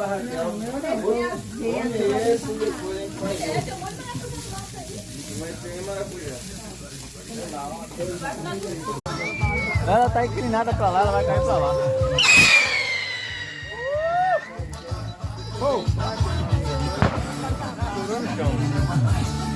Não, meu negócio dentro. Depois a gente vai ter maracujá. Ela tá inclinada pra lá, ela vai cair pra lá. Pulou no chão.